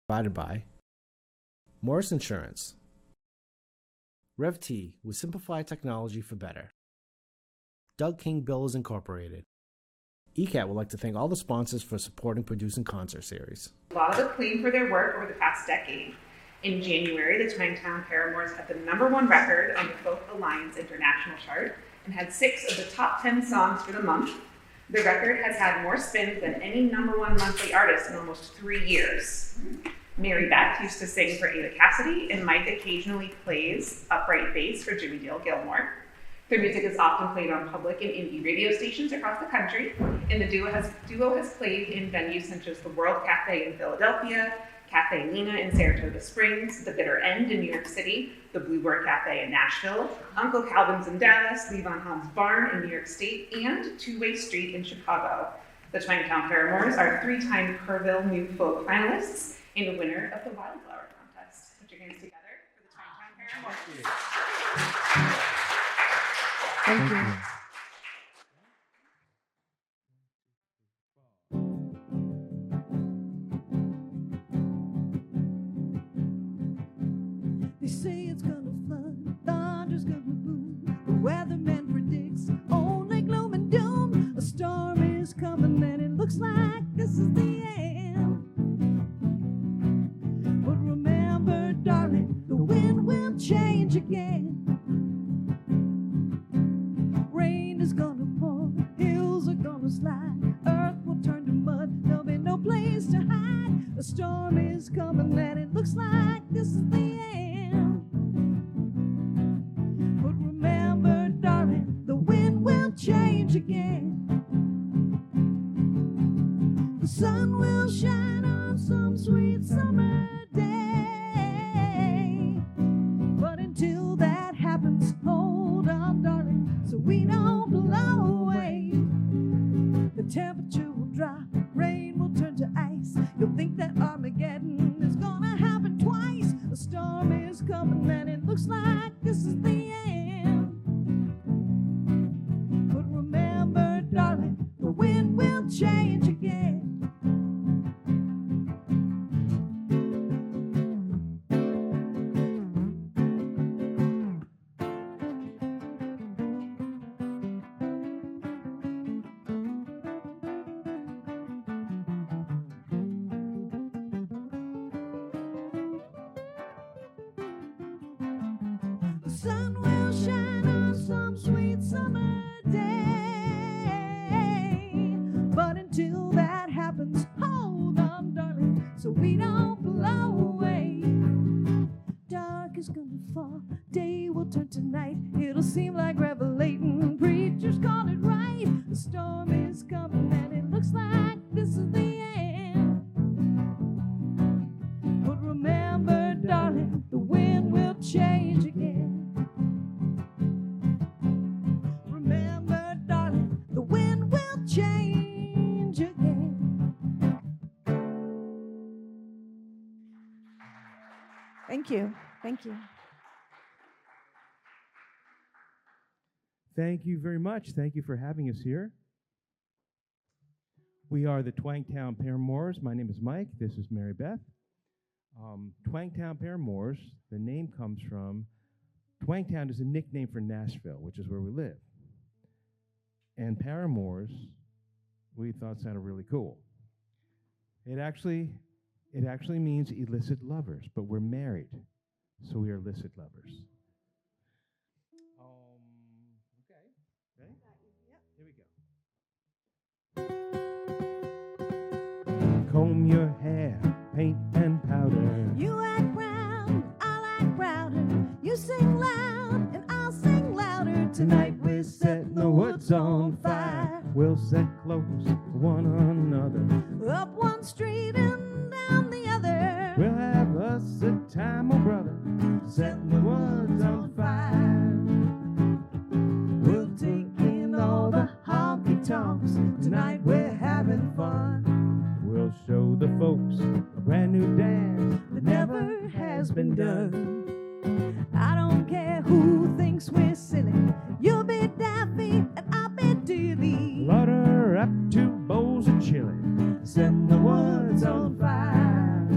Provided by Morris Insurance, RevT with simplified technology for better, Doug King Bills Incorporated. ECAT would like to thank all the sponsors for supporting Producing Concert Series. A lot of acclaim for their work over the past decade. In January, the Twangtown Paramours had the #1 record on the Folk Alliance International chart and had 6 of the top 10 songs for the month. The record has had more spins than any #1 monthly artist in almost 3 years. Mary Beth used to sing for Ava Cassidy, and Mike occasionally plays upright bass for Jimmy Dale Gilmore. Their music is often played on public and indie radio stations across the country, and the duo has played in venues such as the World Cafe in Philadelphia, Cafe Lena in Saratoga Springs, The Bitter End in New York City, the Bluebird Cafe in Nashville, Uncle Calvin's in Dallas, Levon Hahn's Barn in New York State, and Two-Way Street in Chicago. The Twangtown Paramours are 3-time Kerrville New Folk finalists and the winner of the Wildflower Contest. Put your hands together for the Twangtown Paramours. Thank you. They say it's gonna flood, thunder's gonna boom. The weatherman predicts only gloom and doom. A storm is coming and it looks like this is the end. But remember, darling, the wind will change again. Rain is gonna pour, hills are gonna slide, earth will turn to mud, there'll be no place to hide. A storm is coming and it looks like this is the end. But remember, darling, the wind will change again. The sun will shine on some sweet summer day. But until that happens, hold on, darling, so we don't blow away. The temperature will drop, rain will turn to ice. You'll think that Armageddon is gonna happen twice. A storm is coming and it looks like this is the end. But remember, darling, the wind will change again. The sun will shine on some sweet summer day. But until that happens, hold on, darling, so we don't blow away. Dark is gonna fall, day will turn to night. It'll seem like revelating, preachers call it right. The storm is coming and it looks like this is the end. But remember, darling, the wind will change again. Remember, darling, the wind will change again. Thank you. Thank you. Thank you very much. Thank you for having us here. We are the Twangtown Paramours. My name is Mike. This is Mary Beth. Twangtown Paramours, the name comes from, Twangtown is a nickname for Nashville, which is where we live. And Paramours, we thought sounded really cool. It actually means illicit lovers, but we're married, so we are illicit lovers. Okay. Ready? Here we go. Comb your hair, paint and powder. You act proud, I like prouder. You sing loud, and I'll sing louder. Tonight we're setting the woods on fire. We'll set close to one another. Up one street and down the other. We'll have us a time, oh brother, setting the woods on fire. We'll take in all the honky tonks. Tonight we're having fun. We'll show the folks a brand new dance That never has been done. I don't care who thinks we're silly. You'll be daffy and I'll be dilly. Order up 2 bowls of chili. Setting the woods on fire.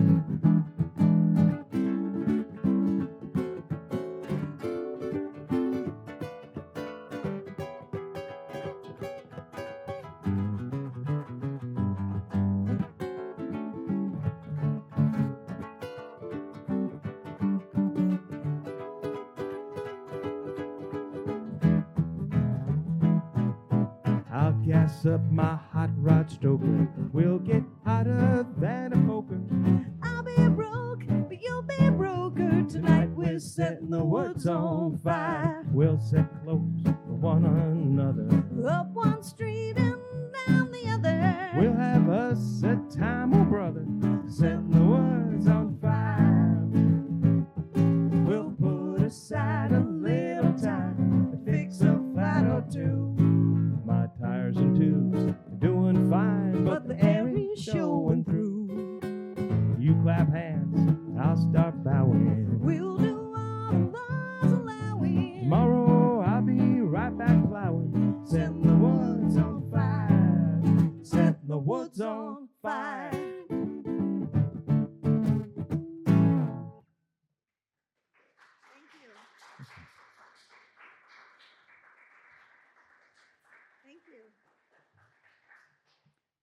gas up my hot rod stoker. We'll get hotter than a poker. I'll be broke, but you'll be broker. Tonight we're setting the woods on fire. We'll set close for one another. Up one street and down the other. We'll have us a time, oh brother, setting the woods on fire. We'll put aside a little time to fix a flat or two. My tires and tubes are doing fine, but the air ain't showing through. You clap hands, I'll start bowing. We'll do all the laws allowing. Tomorrow I'll be right back plowing, setting the woods on fire, setting the woods on fire.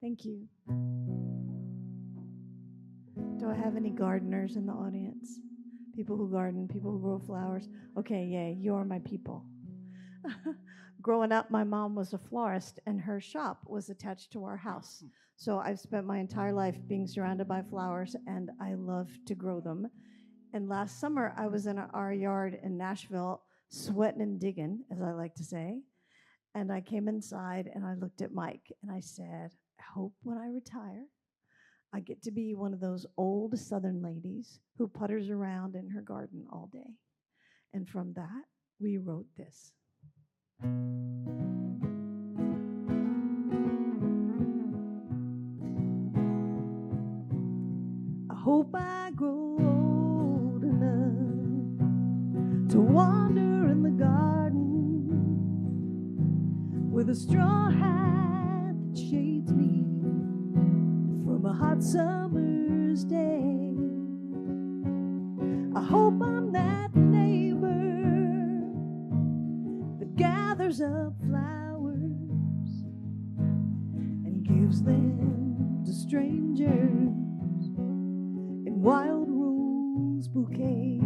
Thank you. Do I have any gardeners in the audience? People who garden, people who grow flowers. Okay, yay, you're my people. Growing up, my mom was a florist, and her shop was attached to our house. So I've spent my entire life being surrounded by flowers, and I love to grow them. And last summer, I was in our yard in Nashville, sweating and digging, as I like to say. And I came inside, and I looked at Mike, and I said, I hope when I retire, I get to be one of those old Southern ladies who putters around in her garden all day. And from that, we wrote this. I hope I grow old enough to wander in the garden with a straw hat that shades me from a hot summer's day. I hope I'm that neighbor that gathers up flowers and gives them to strangers in wild rose bouquets.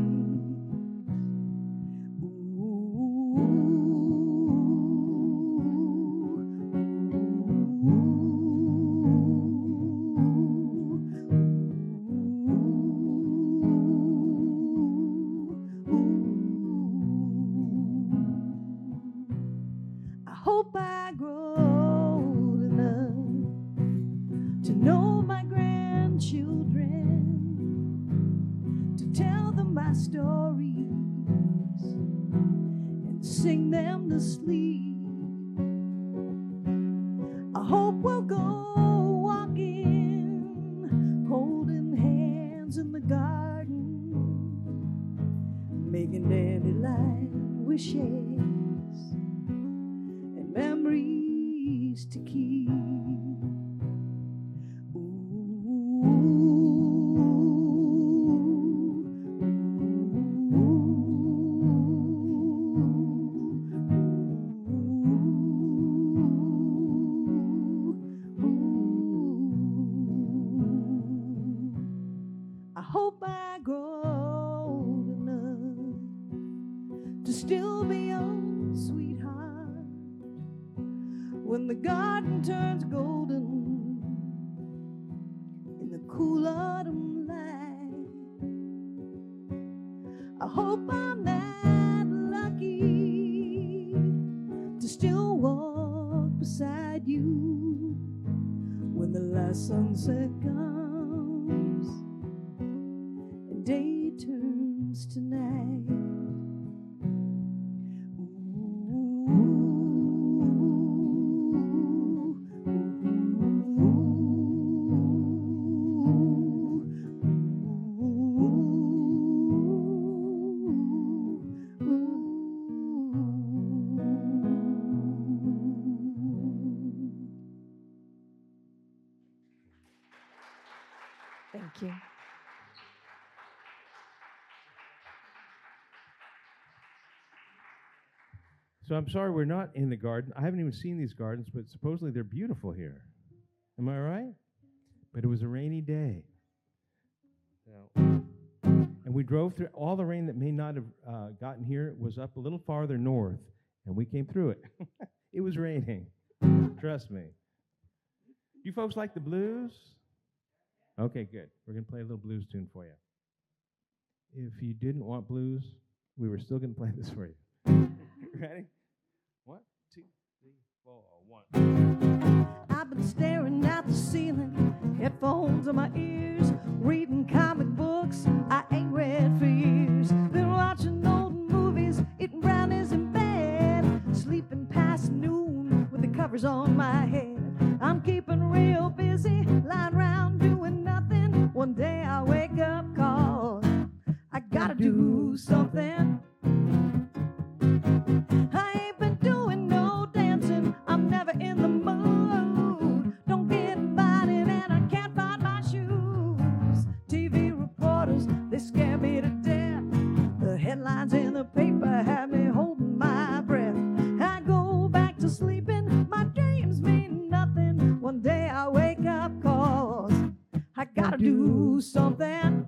Sunset comes and day turns to night. Thank you. So I'm sorry we're not in the garden. I haven't even seen these gardens, but supposedly they're beautiful here. Am I right? But it was a rainy day. And we drove through. All the rain that may not have gotten here was up a little farther north, and we came through it. It was raining. Trust me. You folks like the blues? Okay, good. We're going to play a little blues tune for you. If you didn't want blues, we were still going to play this for you. Ready? 1, 2, 3, 4, 1. I've been staring at the ceiling, headphones in my ears, reading comic books I ain't read for years. Been watching old movies, eating brownies in bed, sleeping past noon with the covers on my head. I'm keeping real busy, lying around doing nothing. One day I'll wake up, 'cause I gotta do something. I ain't been doing no dancing, I'm never in the mood. Don't get invited and I can't find my shoes. TV reporters, they scare me to death. The headlines in the paper have me holding my breath. I go back to sleeping, my dreams mean nothing. One day I wake up, 'cause I gotta do something.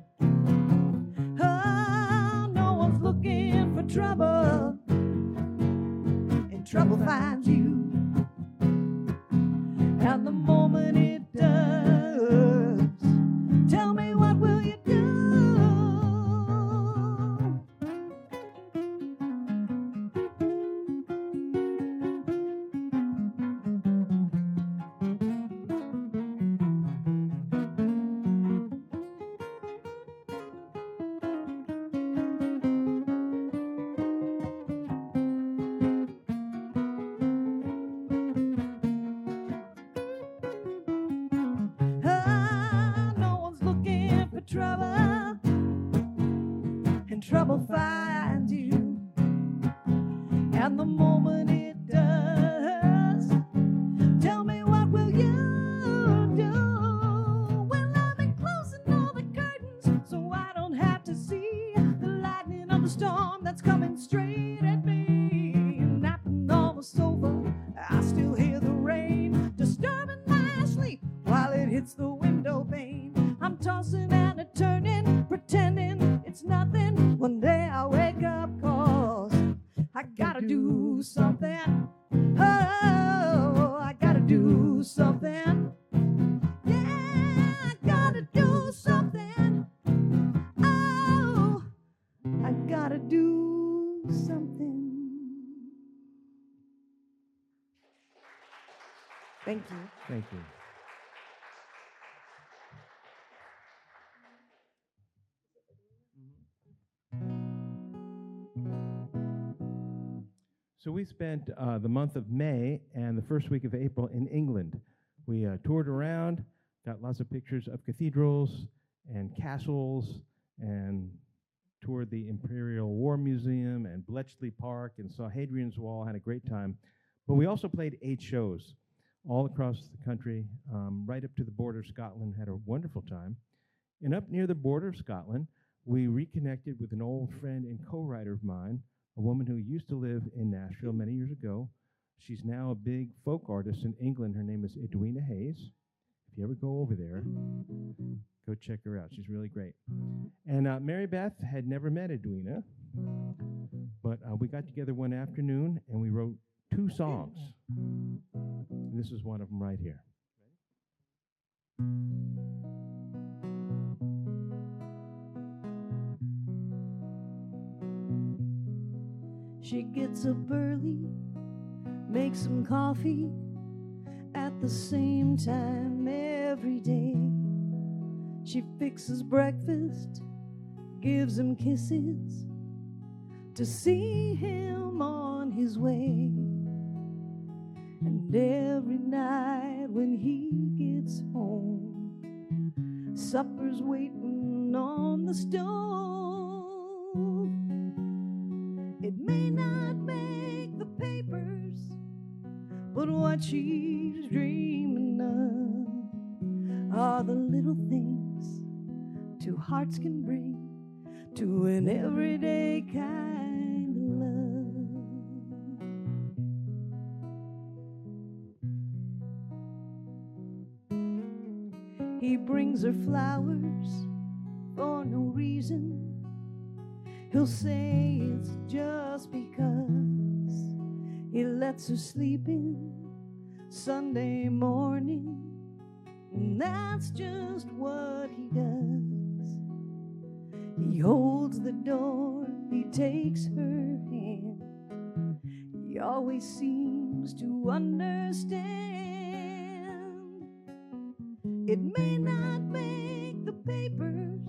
Oh, no one's looking for trouble, and trouble finds you. And the moment it does, tell me, what will you do? No one's looking for trouble, and trouble finds you. And the moment it does, tell me, what will you do? Well, I've been closing all the curtains so I don't have to see the lightning of the storm that's coming straight at me. Napping on the sofa, I still hear the rain disturbing my sleep while it hits the window pane. I'm tossing and a turning, pretending it's nothing. One day I'll wake up, 'cause I gotta do something. Oh, I gotta do something. Yeah, I gotta do something. Oh, I gotta do something. Thank you. Thank you. So we spent the month of May and the first week of April in England. We toured around, got lots of pictures of cathedrals and castles, and toured the Imperial War Museum and Bletchley Park and saw Hadrian's Wall, had a great time. But we also played 8 shows all across the country, right up to the border of Scotland, had a wonderful time. And up near the border of Scotland, we reconnected with an old friend and co-writer of mine, a woman who used to live in Nashville many years ago. She's now a big folk artist in England. Her name is Edwina Hayes. If you ever go over there, go check her out. She's really great. And Mary Beth had never met Edwina, but we got together one afternoon and we wrote 2 songs. And this is one of them right here. She gets up early, makes some coffee at the same time every day. She fixes breakfast, gives him kisses to see him on his way. And every night when he gets home, supper's waiting on the stove. It may not make the papers, but what she's dreaming of are the little things 2 hearts can bring to an everyday kind of love. He brings her flowers for no reason. He'll say it's just because he lets her sleep in Sunday morning, and that's just what he does. He holds the door, he takes her hand. He always seems to understand. It may not make the papers,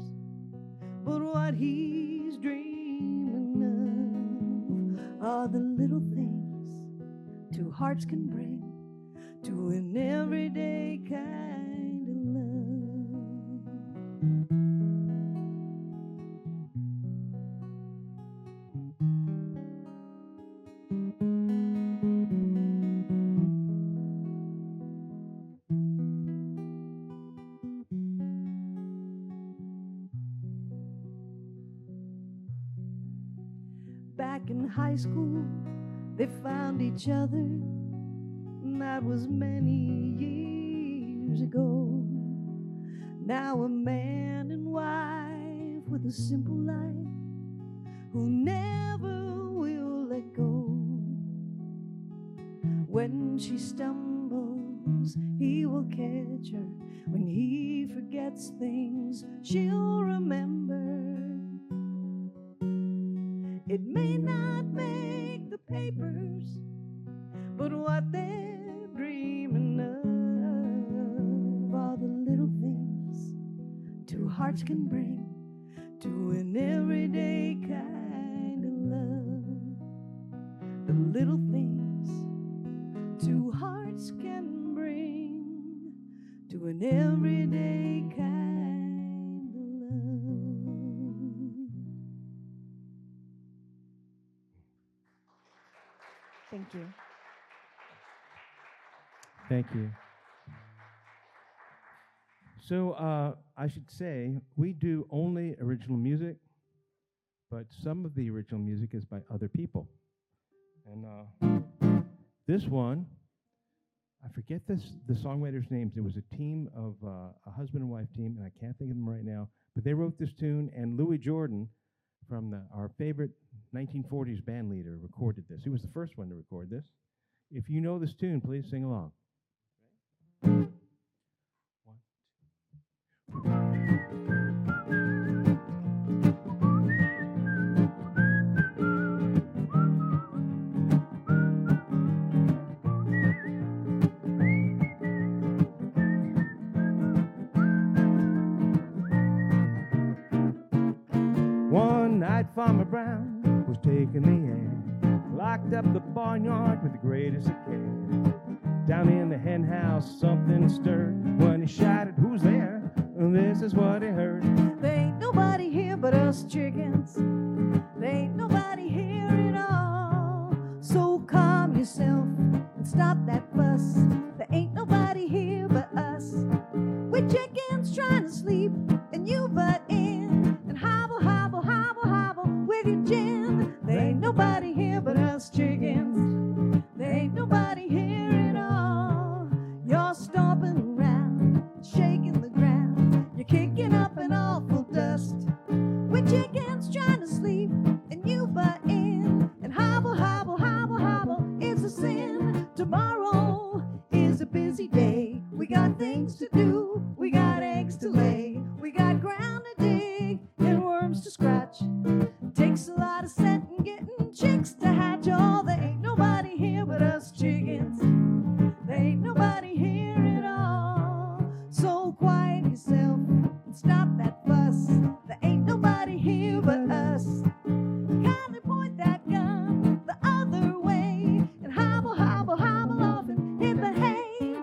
but what he's dreaming of are the little things two hearts can bring to an everyday kind of love. Back in high school, they found each other, and that was many years ago. Now a man and wife with a simple life who never will let go. When she stumbles, he will catch her. When he forgets things, she'll remember. It may not make the papers, but what they're dreaming of are the little things two hearts can bring to an everyday kind of love. The little things two hearts can bring to an everyday kind of love. Thank you. Thank you. So I should say, we do only original music, but some of the original music is by other people. And this one, I forget the songwriters' names. It was a team of a husband and wife team, and I can't think of them right now, but they wrote this tune, and Louis Jordan, from our favorite 1940s band leader, recorded this. He was the first one to record this. If you know this tune, please sing along. One, One night Farmer Brown was taking the air, locked up the barnyard with the greatest of care. Down in the hen house something stirred. When he shouted, "Who's there?" And this is what he heard. There ain't nobody here but us chickens. There ain't nobody here at all. So calm yourself and stop that fuss. There ain't nobody here but us. We chickens trying to sleep and you butt in and hobble, hobble, hobble, hobble with your gin. There ain't nobody here but us chickens. There ain't nobody here at all. You're stomping around, shaking the ground. You're kicking up an awful dust. We chickens trying to sleep and you butt in and hobble, hobble, hobble, hobble. It's a sin. Tomorrow is a busy day. We got things to do. We got eggs to lay. We got ground to dig and worms to scratch. Takes a lot of setting, getting chicks to hatch. Oh, there ain't nobody here but us chickens. There ain't nobody here at all. So quiet yourself and stop that fuss. There ain't nobody here but us. Kindly point that gun the other way and hobble, hobble, hobble off and hit the hay.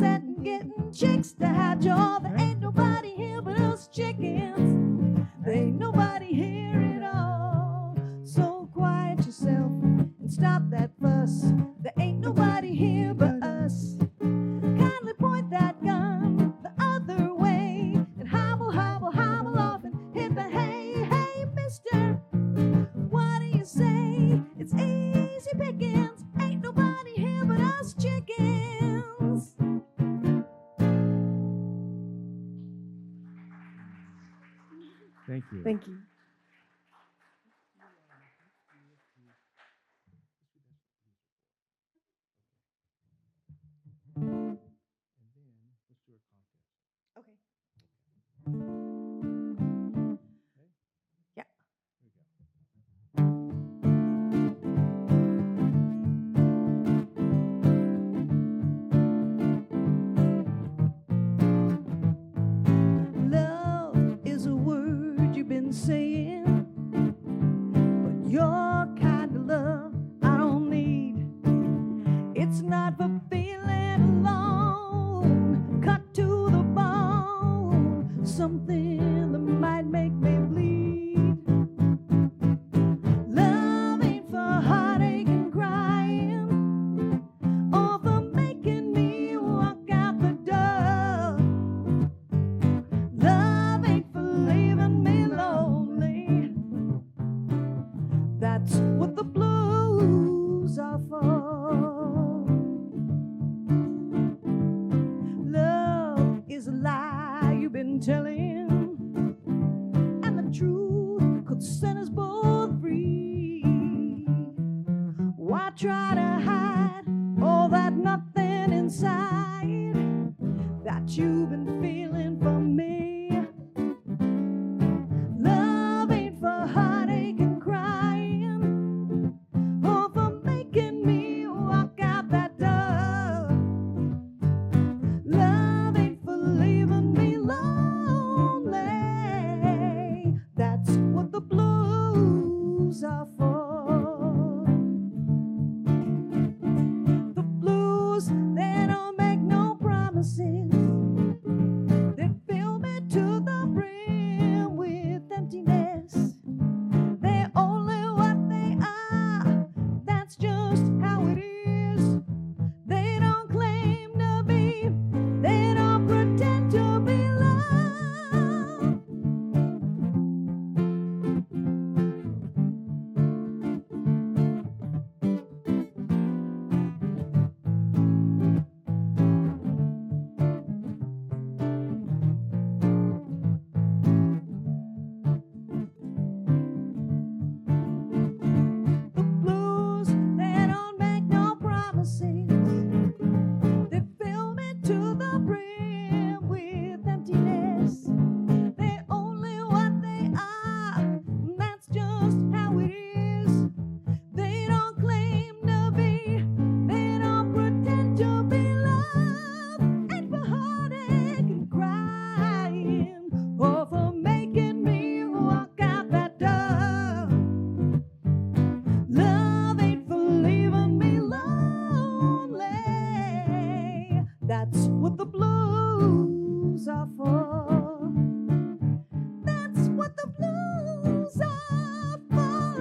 betting, getting chicks to hatch all. There ain't nobody here but us chickens. There ain't nobody here at all. So quiet yourself and stop that fuss. There ain't nobody here but us. Kindly point that gun the other way and hobble, hobble, hobble off and hit the hay. Hey, mister, what do you say? It's easy pickings. Ain't nobody here but us chickens. Thank you. Thank you. Okay. Yeah. Love is a word you've been saying, but your kind of love I don't need. It's not for feeling alone, cut to the bone, something that might make me bleed. Love ain't for heartache and crying, or for making me walk out the door. Love ain't for leaving me lonely. That's what the blues are for. Love is a lie you've been telling, and the truth could set us both free. Why try to hide all that nothing inside that you've been feeling for me? Love ain't for heartache and crying, or for making me walk out that door. Love ain't for leaving me lonely. That's what the blues are for. The blues, they don't make no promises. They fill me to the brim with emptiness. They're only what they are. That's just how it is. They don't claim to be. They don't pretend to be loved. The blues, they don't make no promises. They fill me to the brim with emptiness. They're only what they are. That's just how it is. They don't claim to be. They don't pretend to be loved. And for heartache and crying, or for making me walk out that door. Love ain't for leaving me lonely. That's what the blues are for. That's what the blues are for.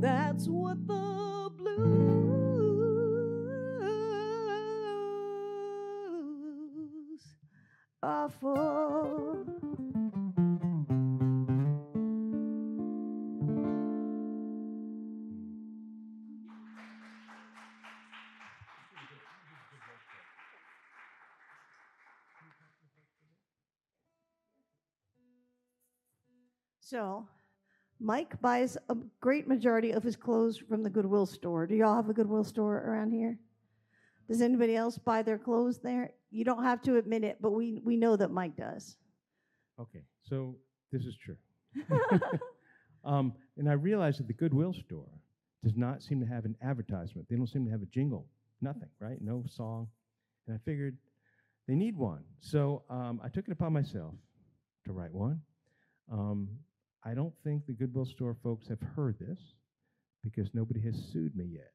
That's what the blues are for. So, Mike buys a great majority of his clothes from the Goodwill store. Do y'all have a Goodwill store around here? Does anybody else buy their clothes there? You don't have to admit it, but we know that Mike does. Okay, so this is true. And I realized that the Goodwill store does not seem to have an advertisement. They don't seem to have a jingle, nothing, right? No song. And I figured they need one. So I took it upon myself to write one. I don't think the Goodwill store folks have heard this because nobody has sued me yet.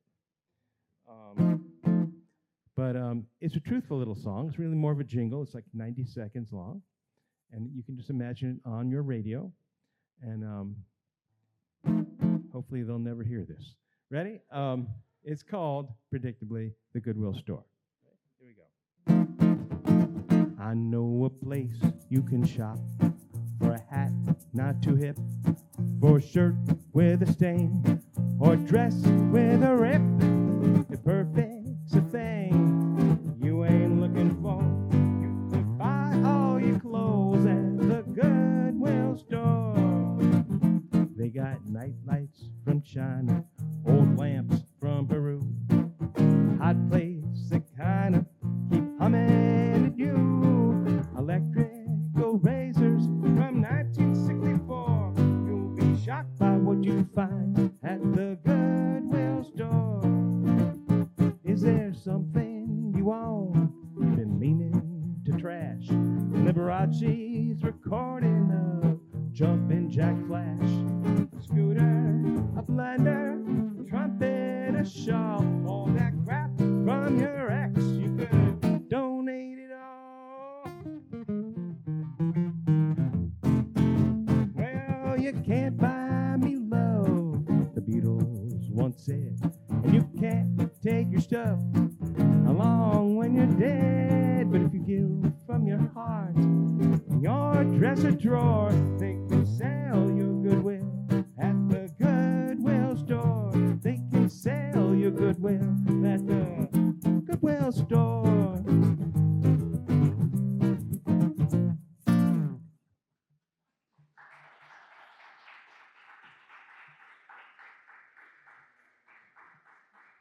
But it's a truthful little song. It's really more of a jingle. It's like 90 seconds long. And you can just imagine it on your radio. And hopefully they'll never hear this. Ready? It's called, predictably, The Goodwill Store. Here we go. I know a place you can shop for a hat not too hip, for a shirt with a stain, or a dress with a rip. It perfects a thing you ain't looking for. You can buy all your clothes at the Goodwill Store. They got night lights from China, old lamps from Peru, hot plates that kind of keep humming at you, electrical razors from 1964. You'll be shocked by what you find at the Goodwill Store. Is there something you own you've been meaning to trash? Liberace's recording of Jumpin' Jack Flash, a scooter, a blender, trumpet, a shawl, all that crap from your ex. You could donate it all. Well, you can't buy me love, the Beatles once said, and you can't take your stuff along when you're dead. But if you give from your heart in your dresser drawer, they can sell your goodwill at the Goodwill Store. They can sell your goodwill at the Goodwill Store.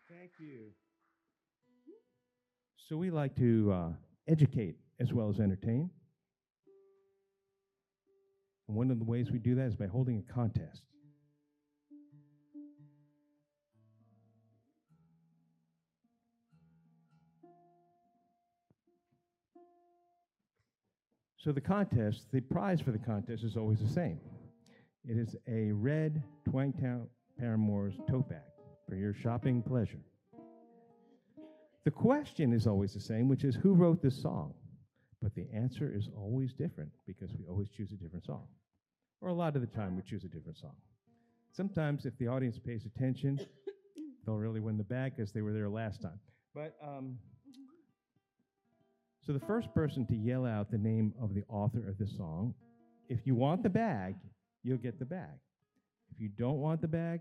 Thank you. So we like to educate as well as entertain. And one of the ways we do that is by holding a contest. So the prize for the contest is always the same. It is a red Twangtown Paramours tote bag for your shopping pleasure. The question is always the same, which is who wrote this song? But the answer is always different because we always choose a different song. Or a lot of the time we choose a different song. Sometimes if the audience pays attention, they'll really win the bag because they were there last time. But so the first person to yell out the name of the author of the song, if you want the bag, you'll get the bag. If you don't want the bag,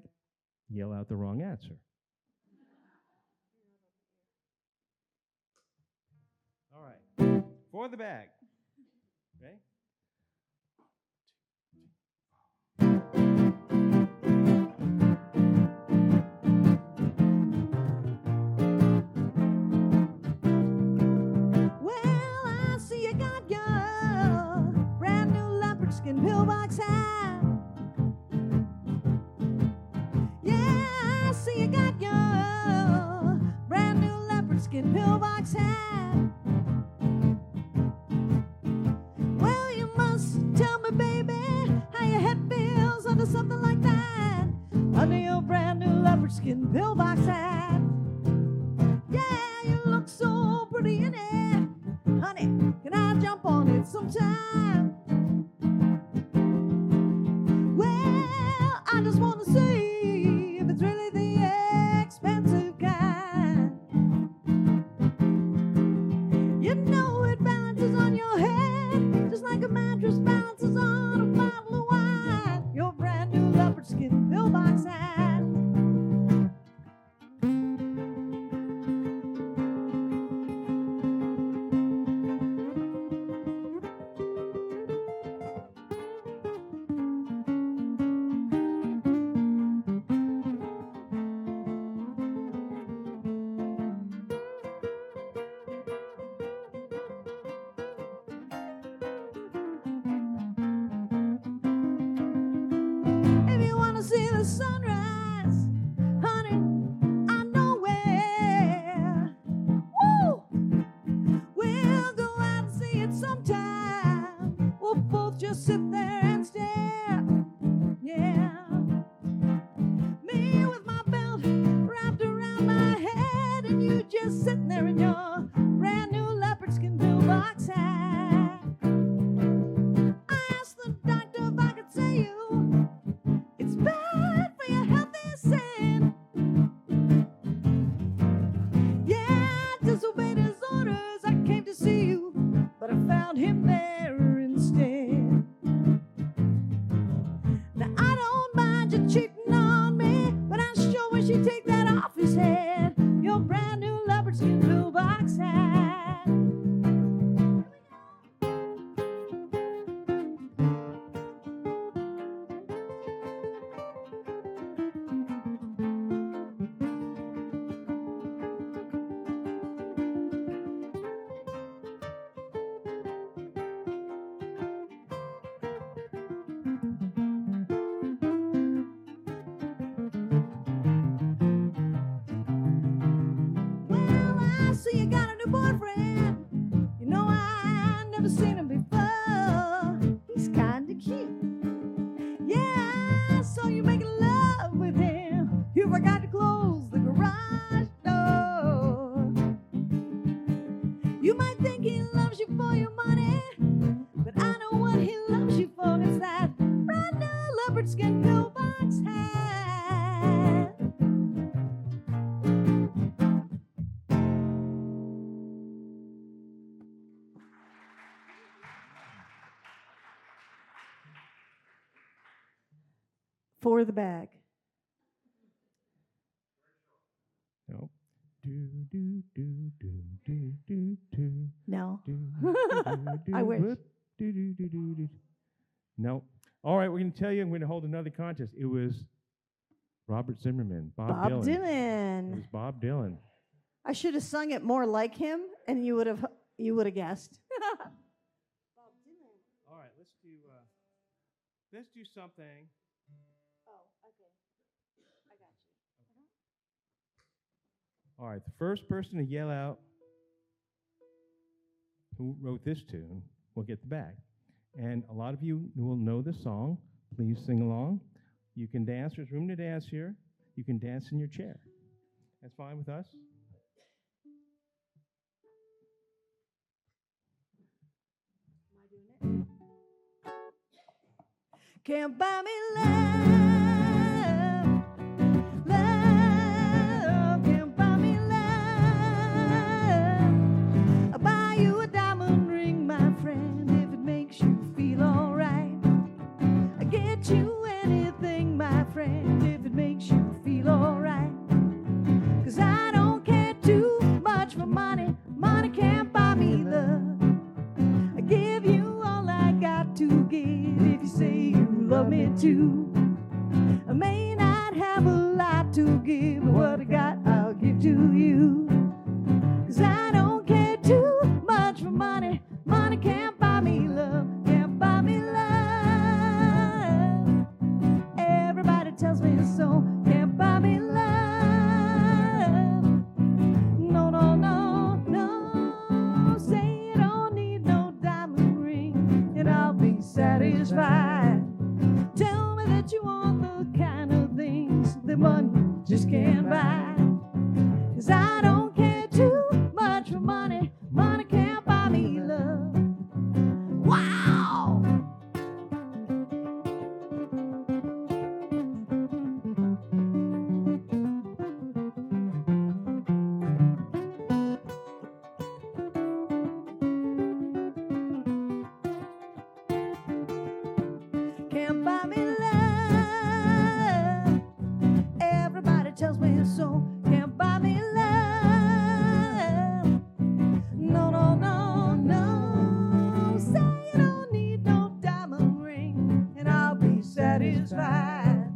yell out the wrong answer. All right, for the bag. Okay? Well, I see you got your brand new leopard skin pillbox hat. Yeah, I see you got your brand new leopard skin pillbox hat. Well, you must tell me, baby, how your head feels under something like that, under your brand new leopard skin pillbox hat. Yeah, you look so pretty in it. Honey, can I jump on it sometime? Well, I just want to see if it's really the expensive kind. You know it balances on your head just like a mattress balances on a bottle of wine. Your brand new leopard skin pillbox hat. If you wanna see the sunrise, honey, I know where. Woo! We'll go out and see it sometime. We'll both just sit there and stare. Yeah. Me with my belt wrapped around my head, and you just sitting there in your You might think he loves you for your money, but I know what he loves you for. It's that brand new leopard skin pillbox hat. For the bag. No. Do, do, do, do, do, do, do. No. Do, do, do, I wish. whoop, do, do, do, do, do. No. All right, we're going to tell you, I'm going to hold another contest. It was Robert Zimmerman, Bob Dylan. It Dylan. was Bob Dylan. I should have sung it more like him, and you would have guessed. Bob Dylan. All right, let's do something. Oh, okay. I got you. All right, the first person to yell out who wrote this tune will get the bag. And a lot of you will know the song. Please sing along. You can dance. There's room to dance here. You can dance in your chair. That's fine with us. Am I doing it? Can't buy me love, love, can't buy me love. I'll buy you a diamond ring, my friend, if it makes you feel alright. I'll get you anything, my friend, if it makes you feel alright. 'Cause I don't care too much for money, money can't buy me love. I give you all I got to give if you say you love me too. I may not have a lot to give, but what I got I'll give to you. 'Cause I don't care too much for money, money can't buy me love, can't buy me love. Everybody tells me so, can't buy me love. No, no, no, no, say you don't need no diamond ring and I'll be satisfied. Tell me that you want the kind of things that money just can't buy. 'Cause I don't care too much for money, money can't buy me love. Wow! Can't buy me love. Everybody tells me so. Can't buy me love. No, no, no, no. Say you don't need no diamond ring and I'll be satisfied.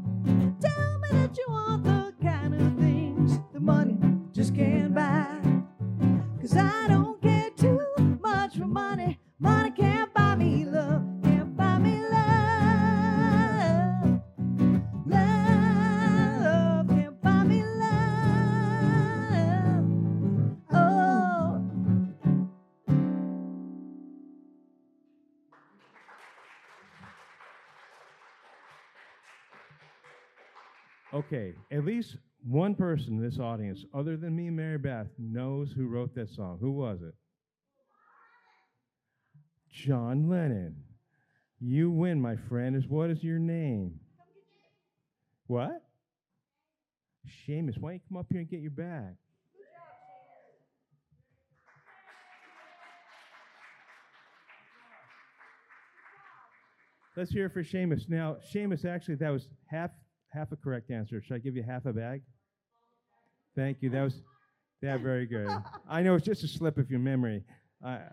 Tell me that you want the kind of things the money just can't buy. 'Cause I don't care too much for money, money can't buy me love, can't buy me love. Love can't buy me love. Oh. Okay, at least one person in this audience, other than me and Mary Beth, knows who wrote that song. Who was it? John Lennon. You win, my friend. What is your name? What? Seamus, why don't you come up here and get your bag? Let's hear it for Seamus. Now, Seamus, actually, that was half a correct answer. Should I give you half a bag? Thank you. That was very good. I know it's just a slip of your memory. I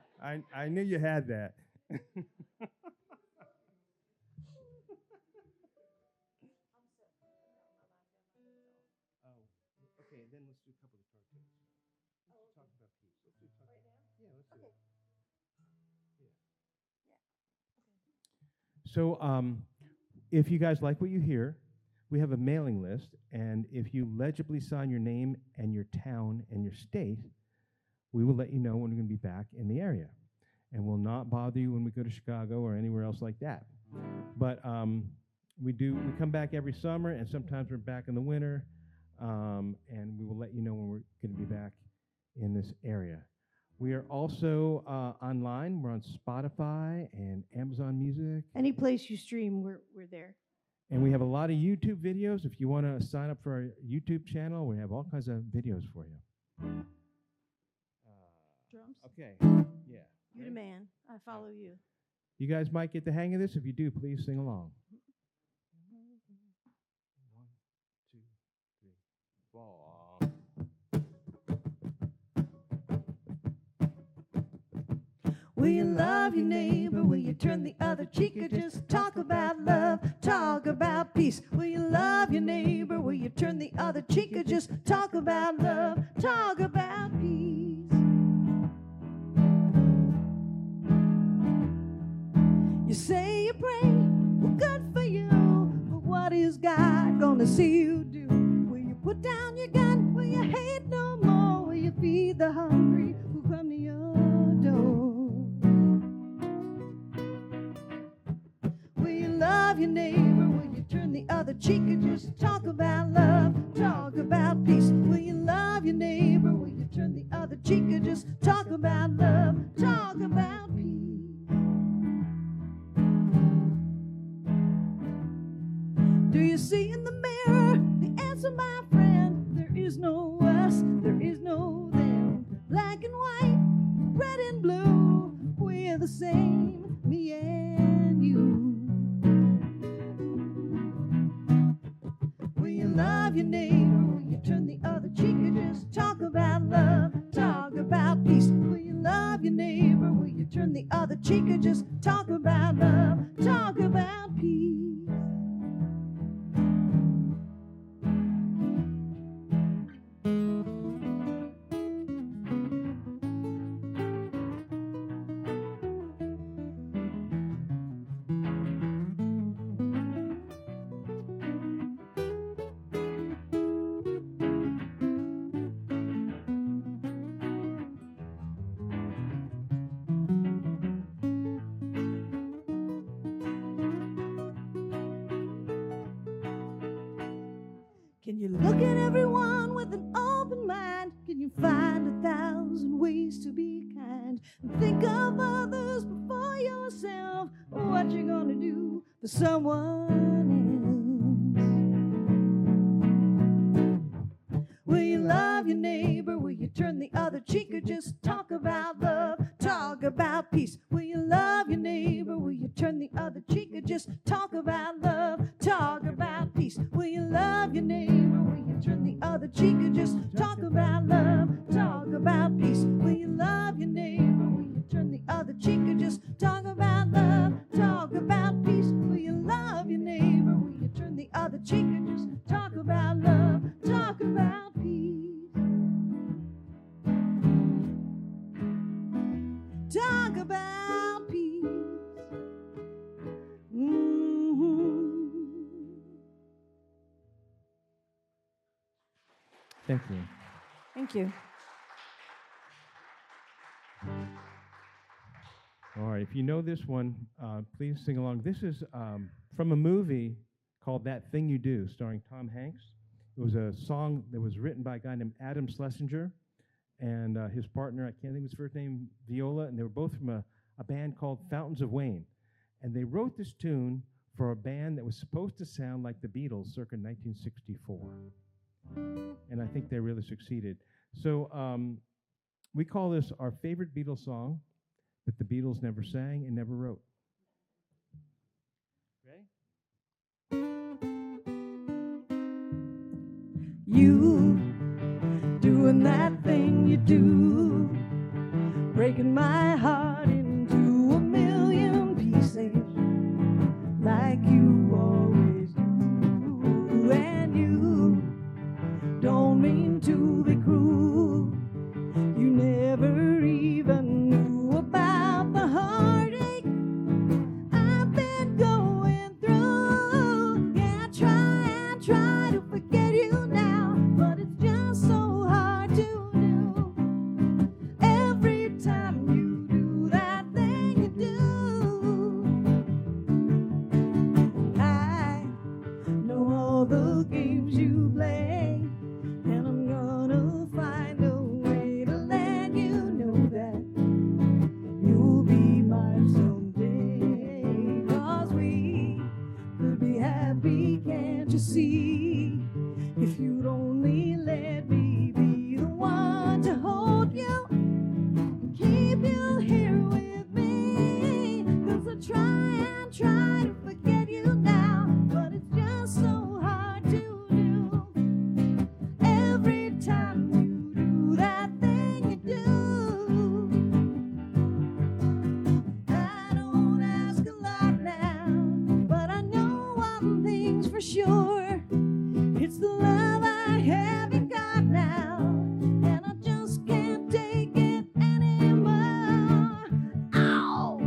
knew you had that. Okay, then let's do a couple of cartoons. Let's talk about peace. Let's do talk about, yeah, let's do it. Yeah. So, if you guys like what you hear, we have a mailing list, and if you legibly sign your name and your town and your state, we will let you know when we're going to be back in the area. And we'll not bother you when we go to Chicago or anywhere else like that. But we come back every summer, and sometimes we're back in the winter, and we will let you know when we're going to be back in this area. We are also online. We're on Spotify and Amazon Music. Any place you stream, we're there. And we have a lot of YouTube videos. If you want to sign up for our YouTube channel, we have all kinds of videos for you. Drums? Okay. Yeah. You're the man. I follow you. You guys might get the hang of this. If you do, please sing along. 1, 2, 3, 4. Will you love your neighbor? Will you turn the other cheek or just talk about love? Talk about peace. Will you love your neighbor? Will you turn the other cheek or just talk about love? Talk about peace. You say you pray, well, good for you, but what is God gonna see you do? Will you put down your gun? Will you hate no more? Will you feed the hungry who come to your door? Will you love your neighbor? Will you turn the other cheek or just talk about love? Talk about peace. Will you love your neighbor? Will you turn the other cheek or just talk about love? Talk about peace. Do you see in the mirror the answer, my friend? There is no us, there is no them. Black and white, red and blue, we're the same, me and you. Will you love your neighbor? Will you turn the other cheek or just talk about love? Talk about peace. Will you love your neighbor? Will you turn the other cheek or just talk about love? Talk about peace. Can you look at everyone with an open mind? Can you find 1,000 ways to be kind? And think of others before yourself. What you gonna do for someone else? Will you love your neighbor? Will you turn the other cheek or just talk about love? Talk about peace. Will you love your neighbor? Will you turn the other cheek or just talk about love? Talk about peace. Will you love your neighbor? Will you turn the other cheek or just talk about love? Talk about peace. Will you love your neighbor? Will you turn the other cheek or just talk about love? Talk about peace. Will you love your neighbor? Will you turn the other cheek or just talk about love? Talk about peace. Talk about peace. Thank you. Thank you. All right, if you know this one, please sing along. This is from a movie called That Thing You Do, starring Tom Hanks. It was a song that was written by a guy named Adam Schlesinger and his partner, I can't think of his first name, Viola, and they were both from a band called Fountains of Wayne. And they wrote this tune for a band that was supposed to sound like the Beatles circa 1964. And I think they really succeeded. So we call this our favorite Beatles song that the Beatles never sang and never wrote. Ready? You doing that thing you do, breaking my heart into a million pieces, like you always do. And you don't mean to be cruel. You never even knew about the heartache I've been going through. Yeah, I try to forget you now, but it's just so hard to do. Every time you do that keep you here with me. 'Cause I try to forget you now, but it's just so hard to do. Every time you do that thing you do, I don't ask a lot now, but I know one thing's for sure. It's the love I haven't got now, and I just can't take it anymore. Ow!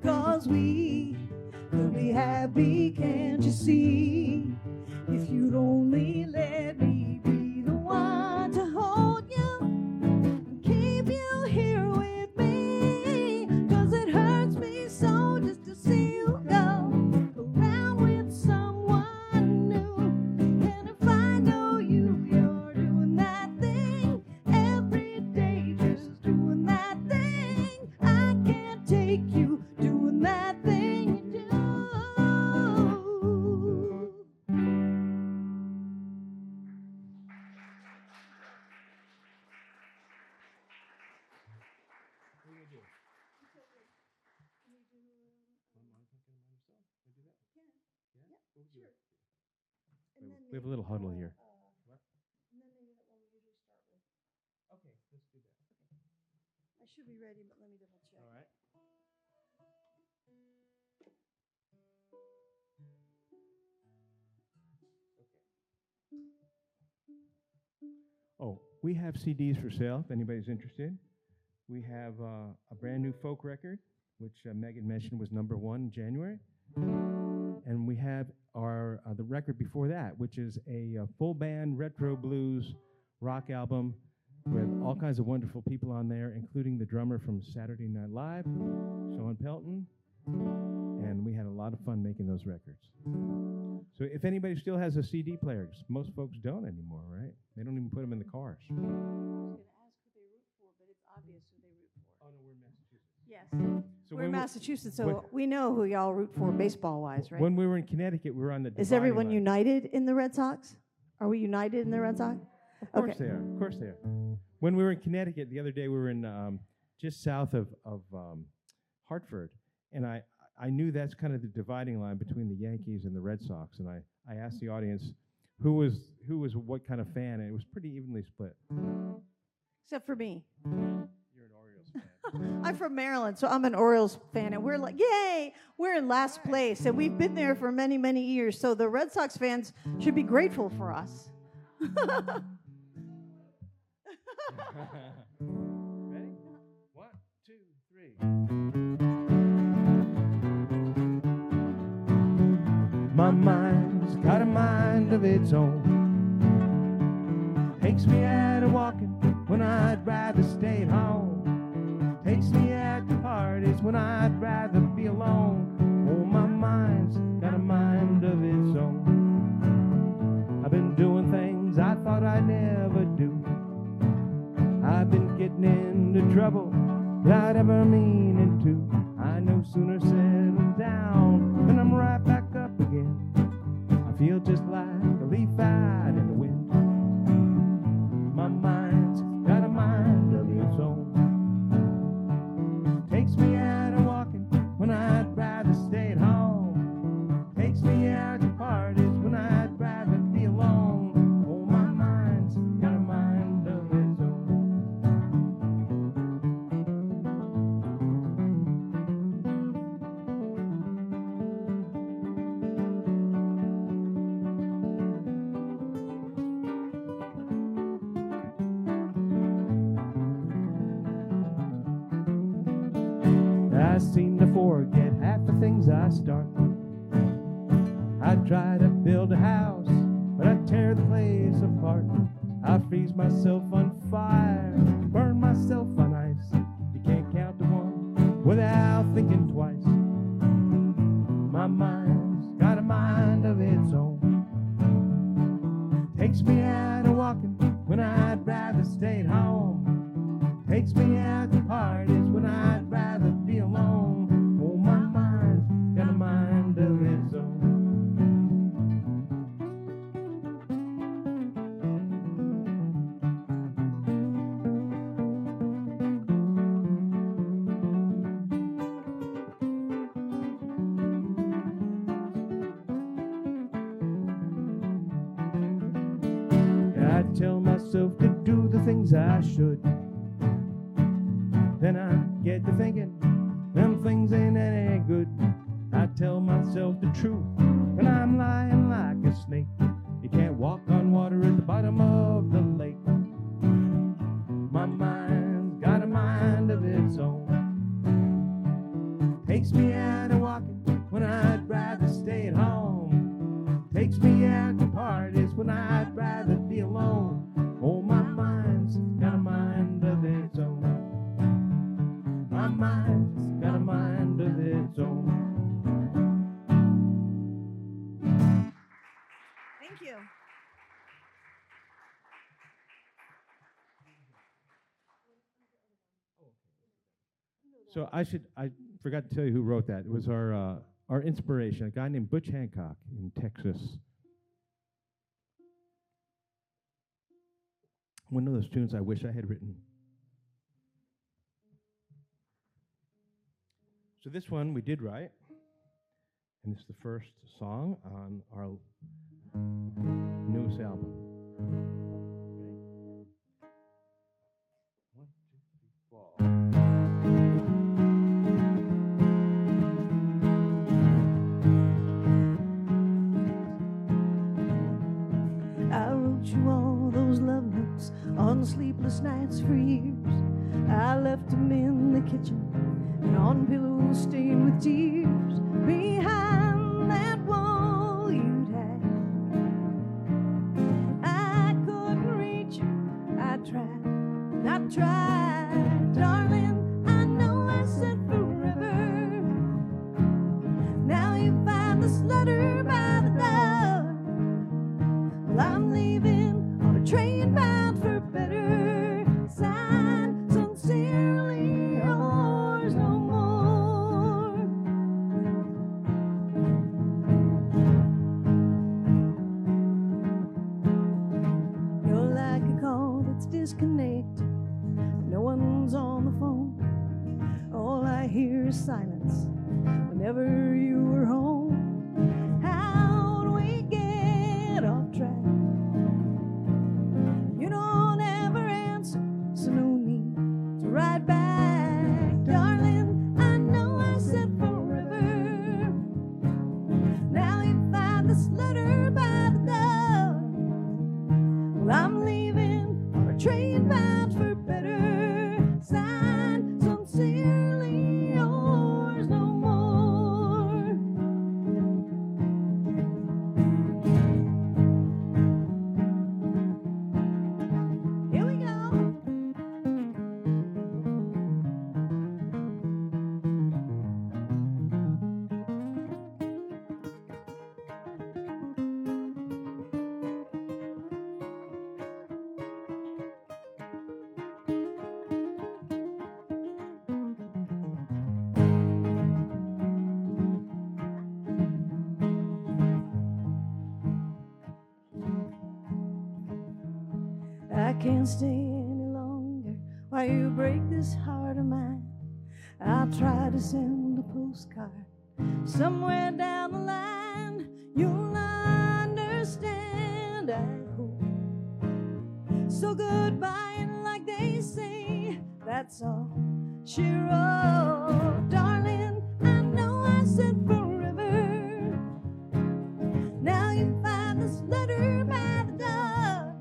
'Cause we could be happy, can't you see? If you'd only let me be the one to hold you and keep you here with me. 'Cause it hurts me so just to see you go around with someone new. And if I know you're doing that thing every day, just doing that thing, I can't take you doing that thing you do. We have a little huddle here. Okay, let's do that. I should be ready, but let me double check. All right. Oh, we have CDs for sale if anybody's interested. We have a brand new folk record, which Megan mentioned was #1 in January. And we have our the record before that, which is a full band retro blues rock album with all kinds of wonderful people on there, including the drummer from Saturday Night Live, Sean Pelton. And we had a lot of fun making those records. So if anybody still has a CD player, 'cause most folks don't anymore, right? They don't even put them in the cars. I was going to ask who they root for, but it's obvious who they root for. Oh, no, we're in Massachusetts. Yes. So We're in when Massachusetts, so when- we know who y'all root for baseball-wise, right? When we were in Connecticut, we were on the Is dividing everyone line. united in the Red Sox? Are we united in the Red Sox? Of course Okay. they are. Of course they are. When we were in Connecticut the other day, we were in just south of Hartford, and I knew that's kind of the dividing line between the Yankees and the Red Sox, and I asked the audience who was what kind of fan, and it was pretty evenly split. Except for me. You're an Orioles fan. I'm from Maryland, so I'm an Orioles fan, and we're like, yay, we're in last place, and we've been there for many, many years, so the Red Sox fans should be grateful for us. Ready? 1, 2, 3. My mind's got a mind of its own. Takes me out walking when I'd rather stay at home. Takes me out to parties when I'd rather be alone. Oh, my mind's got a mind of its own. I've been doing things I thought I'd never do. I've been getting into trouble without ever meaning to. I no sooner settle down than I'm right back up again. I feel just like a leaf out in the wind. My mind's got a mind of its own. Takes me out walking when I'd rather stay at home. Takes me out to parties when I'd rather be alone. Oh, my mind's got a mind of its own. I seem to forget half the things I start. I try to build a house, but I tear the place apart. I freeze myself on fire, burn myself on ice. You can't count to one without thinking twice. My mind's got a mind of its own. Takes me out walking when I'd rather stay at home. Takes me out to parties when I'd rather be alone. tell myself to do the things I should. Then I get to thinking, them things ain't any good. I tell myself the truth, and I'm lying like a snake. You can't walk on water at the bottom of the lake. My mind's got a mind of its own. Takes me out and walking when I'd rather stay at home. Takes me out to parties when I'd rather be alone. Oh, my mind's got a mind of its own. My mind's got a mind of its own. Thank you. So I forgot to tell you who wrote that. It was our inspiration, a guy named Butch Hancock in Texas. One of those tunes I wish I had written. So this one we did write, and it's the first song on our newest album. Okay. 1, 2, 3, 4. I wrote you all those love notes on sleepless nights for years. I left them in the kitchen and on pillows stained with tears behind that wall you'd had. I couldn't reach you. I tried, darling. I know I said forever. Now you find this letter by the door. Well, I'm leaving on a train bound for better. Signed, sincerely yours no more. You're like a call that's disconnected. No one's on the phone. All I hear is silence whenever you were home. How do we get off track? You don't ever answer, so no need to write back. Darling, I know I said forever. Now you find this letter by the door. Well, I'm leaving on a train bound for better. Signed, sincerely yours no more. Here we go. I can't stay any longer while you break this heart of mine. I'll try to send a postcard somewhere down the line. You'll understand, I hope. So goodbye, and like they say, that's all she wrote. Darling, I know I said forever. Now you find this letter by the door.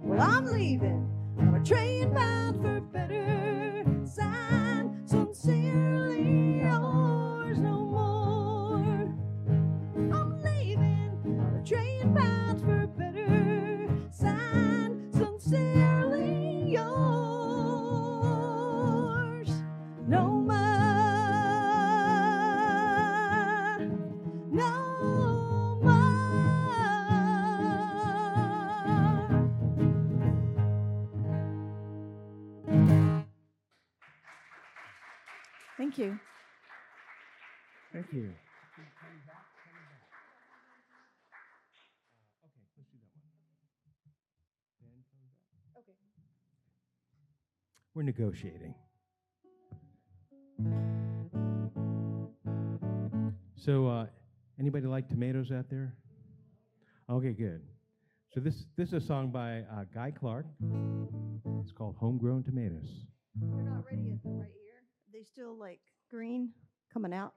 Well, I'm leaving on a train bound for better. Signed, sincerely yours no more. I'm leaving on a train bound for better. Signed, sincerely yours no more. No more. Thank you. Thank you. Okay, let's do that one. Okay. We're negotiating. So, anybody like tomatoes out there? Okay, good. So this is a song by Guy Clark. It's called Homegrown Tomatoes. They're not ready yet, though, right here. They still like green coming out.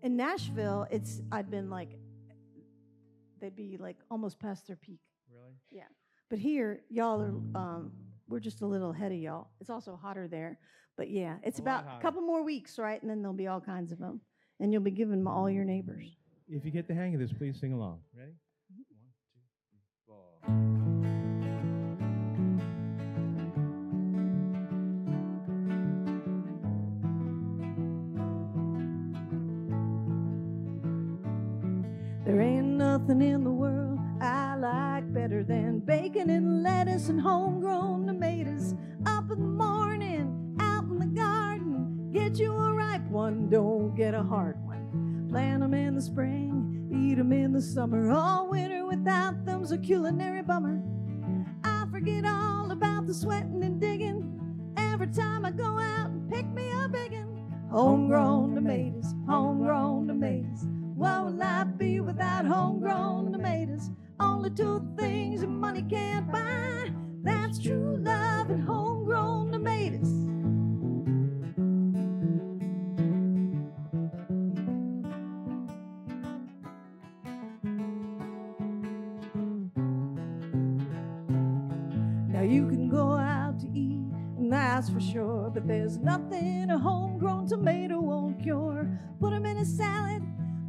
In Nashville, I'd been like, they'd be like almost past their peak. Really? Yeah. But here, y'all are, we're just a little ahead of y'all. It's also hotter there. But yeah, it's about a couple more weeks, right? And then there'll be all kinds of them. And you'll be giving them all your neighbors. If you get the hang of this, please sing along. Ready? 1, 2, 3, 4. There ain't nothing in the world I like better than bacon and lettuce and homegrown tomatoes. Up in the morning, out in the garden, get you a ripe one, don't get a hard one. Plant them in the spring, eat them in the summer. All winter without them's a culinary bummer. I forget all about the sweating and digging every time I go out and pick me a biggin. Homegrown tomatoes, homegrown tomatoes. What will life be without homegrown tomatoes? Only two things that money can't buy. That's true love and homegrown tomatoes. Now you can go out to eat, and that's for sure, but there's nothing a homegrown tomato won't cure. Put them in a salad,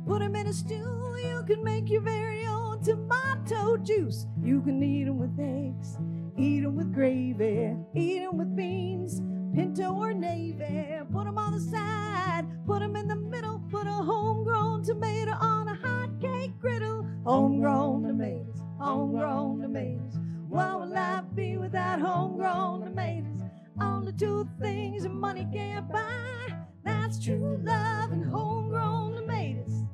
put them in a stew. You can make your very own tomato juice. You can eat them with eggs, eat them with gravy, eat them with beans, pinto or navy. Put them on the side, put them in the middle. Put a homegrown tomato on a hot cake griddle. Homegrown tomatoes, homegrown tomatoes. What will life be without homegrown tomatoes? Only two things that money can't buy. That's true love and homegrown tomatoes.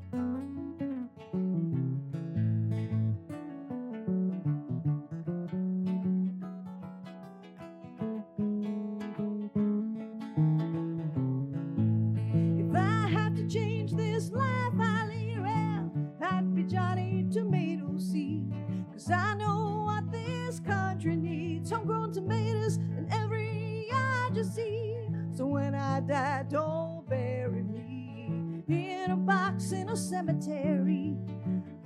If I had to change this life I lead, well, I'd be Johnny Tomato Seed. 'Cause I know what this country needs. Homegrown tomatoes in every yard you see. So when I die, don't bury me in a box in a cemetery.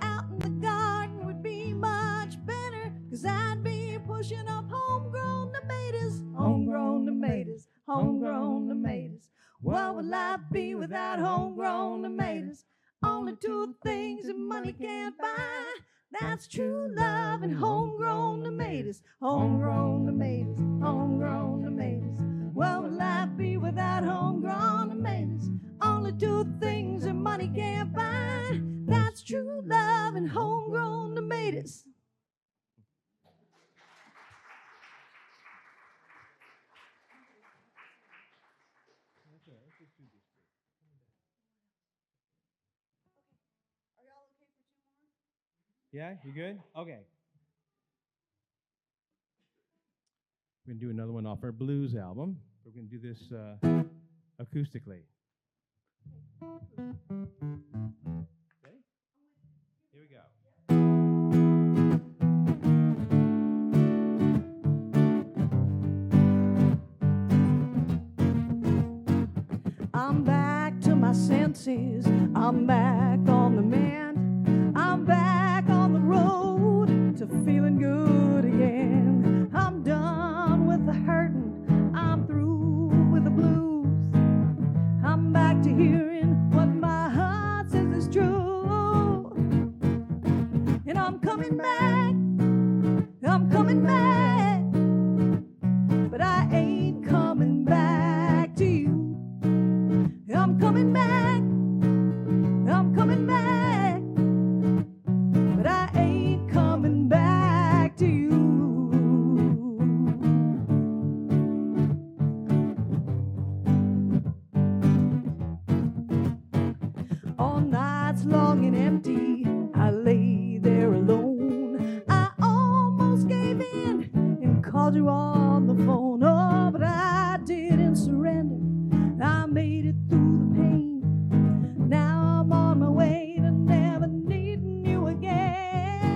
Out in the garden would be much better, 'cause I'd be pushing up homegrown tomatoes. Homegrown tomatoes, homegrown tomatoes. What would life be without homegrown tomatoes? Only two things that money can't buy. That's true love and homegrown tomatoes. Homegrown tomatoes, homegrown tomatoes. What would life be without homegrown tomatoes? Only two things that money can't buy. That's true love and homegrown tomatoes. Yeah, you good? Okay. We're going to do another one off our blues album. We're going to do this acoustically. Ready? Here we go. I'm back to my senses. I'm back on the mend. I'm back on the road to feeling good again. I'm done with the hurting. I'm through with the blues. I'm back to hearing what my heart says is true. And I'm coming back. I'm coming back. But I ain't coming back to you. I'm coming back. I'm coming back. But I ain't coming back to you. All nights long and empty, I lay there alone. I almost gave in and called you on the phone. Oh, but I didn't surrender. I made it through the pain. Now I'm on my way to never needing you again.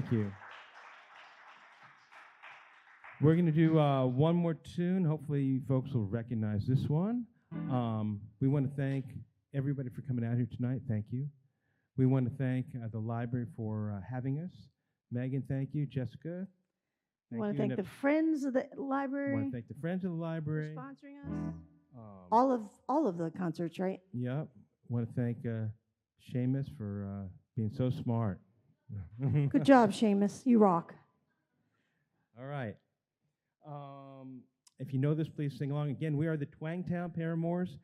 Thank you. We're going to do one more tune. Hopefully you folks will recognize this one. We want to thank everybody for coming out here tonight. Thank you. We want to thank the library for having us. Megan, thank you. Jessica, I want to thank the Friends of the I Library want to thank the Friends of the for Library. sponsoring us. All of the concerts, right? Yep. Want to thank Seamus for being so smart. Good job, Seamus. You rock. All right. If you know this, please sing along. Again, we are the Twangtown Paramours.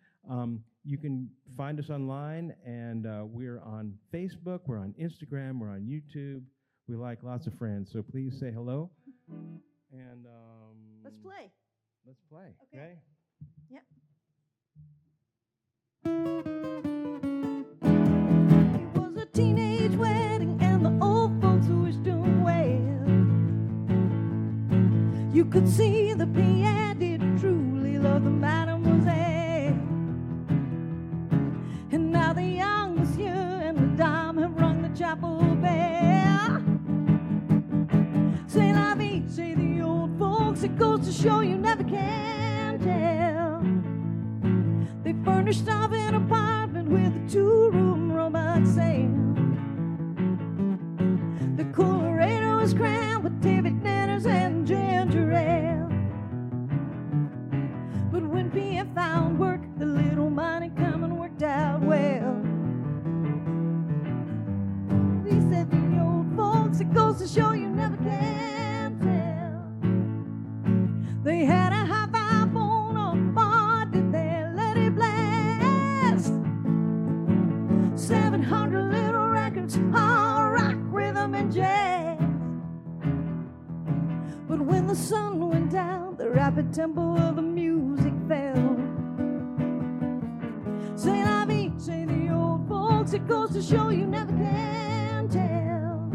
You can find us online, and we're on Facebook, we're on Instagram, we're on YouTube. We like lots of friends, so please say hello. And Let's play. Let's play. Okay. Okay? It was a teenage wedding, and the old folks wished him well. You could see the piano did truly love the mademoiselle. And now the young monsieur and the dame have rung the chapel bell. C'est la vie, say the old folks. It goes to show you never can tell. They furnished off an apartment with a 2-room romance sale. The coolerator was crammed with David dinners and ginger ale. But when P.F. found work, the little money come and worked out well. He said the old folks, it goes to show you never can tell. They had a high-five phone on board, did they let it blast? 700 little records, all rock, rhythm, and jazz. But when the sun went down, the rapid tempo of the music fell. Say la vie, say the old folks, it goes to show you never can tell.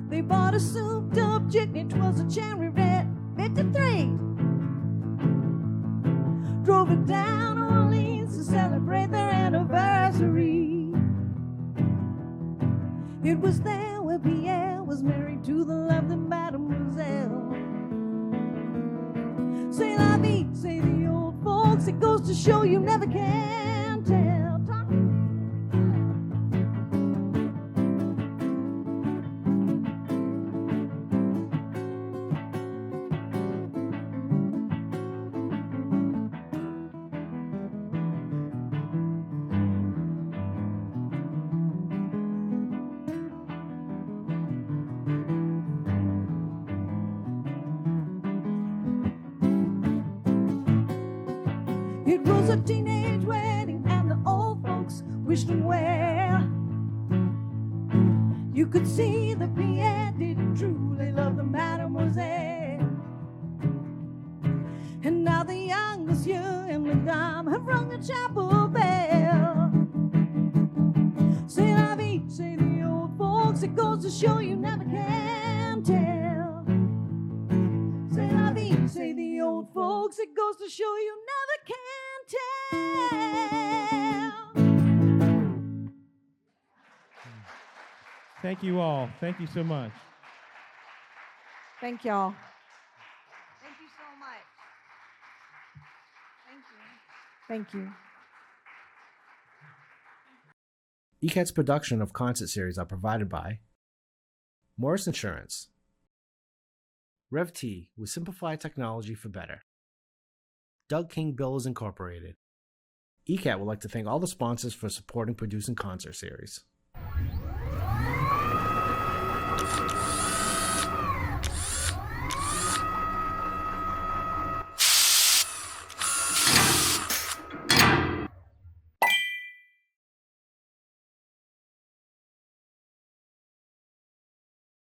They bought a souped-up jitney, 'twas a cherry red 53. Drove it down Orleans to celebrate their anniversary. It was there where Pierre was married to the lovely mademoiselle. Say la vie, say the old folks, it goes to show you never can tell. Talk. It was a teenage wedding, and the old folks wished him well. You could see the Pierre did truly love the mademoiselle. And now the young monsieur and the dame have rung the chapel bell. Say la vie, say the old folks, it goes to show you never can tell. Say la vie, say the old folks, it goes to show you never can tell. Thank you all. Thank you so much. Thank y'all. Thank you so much. Thank you. Thank you. ECAT's production of concert series are provided by Morris Insurance, RevT with simplified technology for better, Doug King Bills Incorporated. ECAT would like to thank all the sponsors for supporting producing concert series.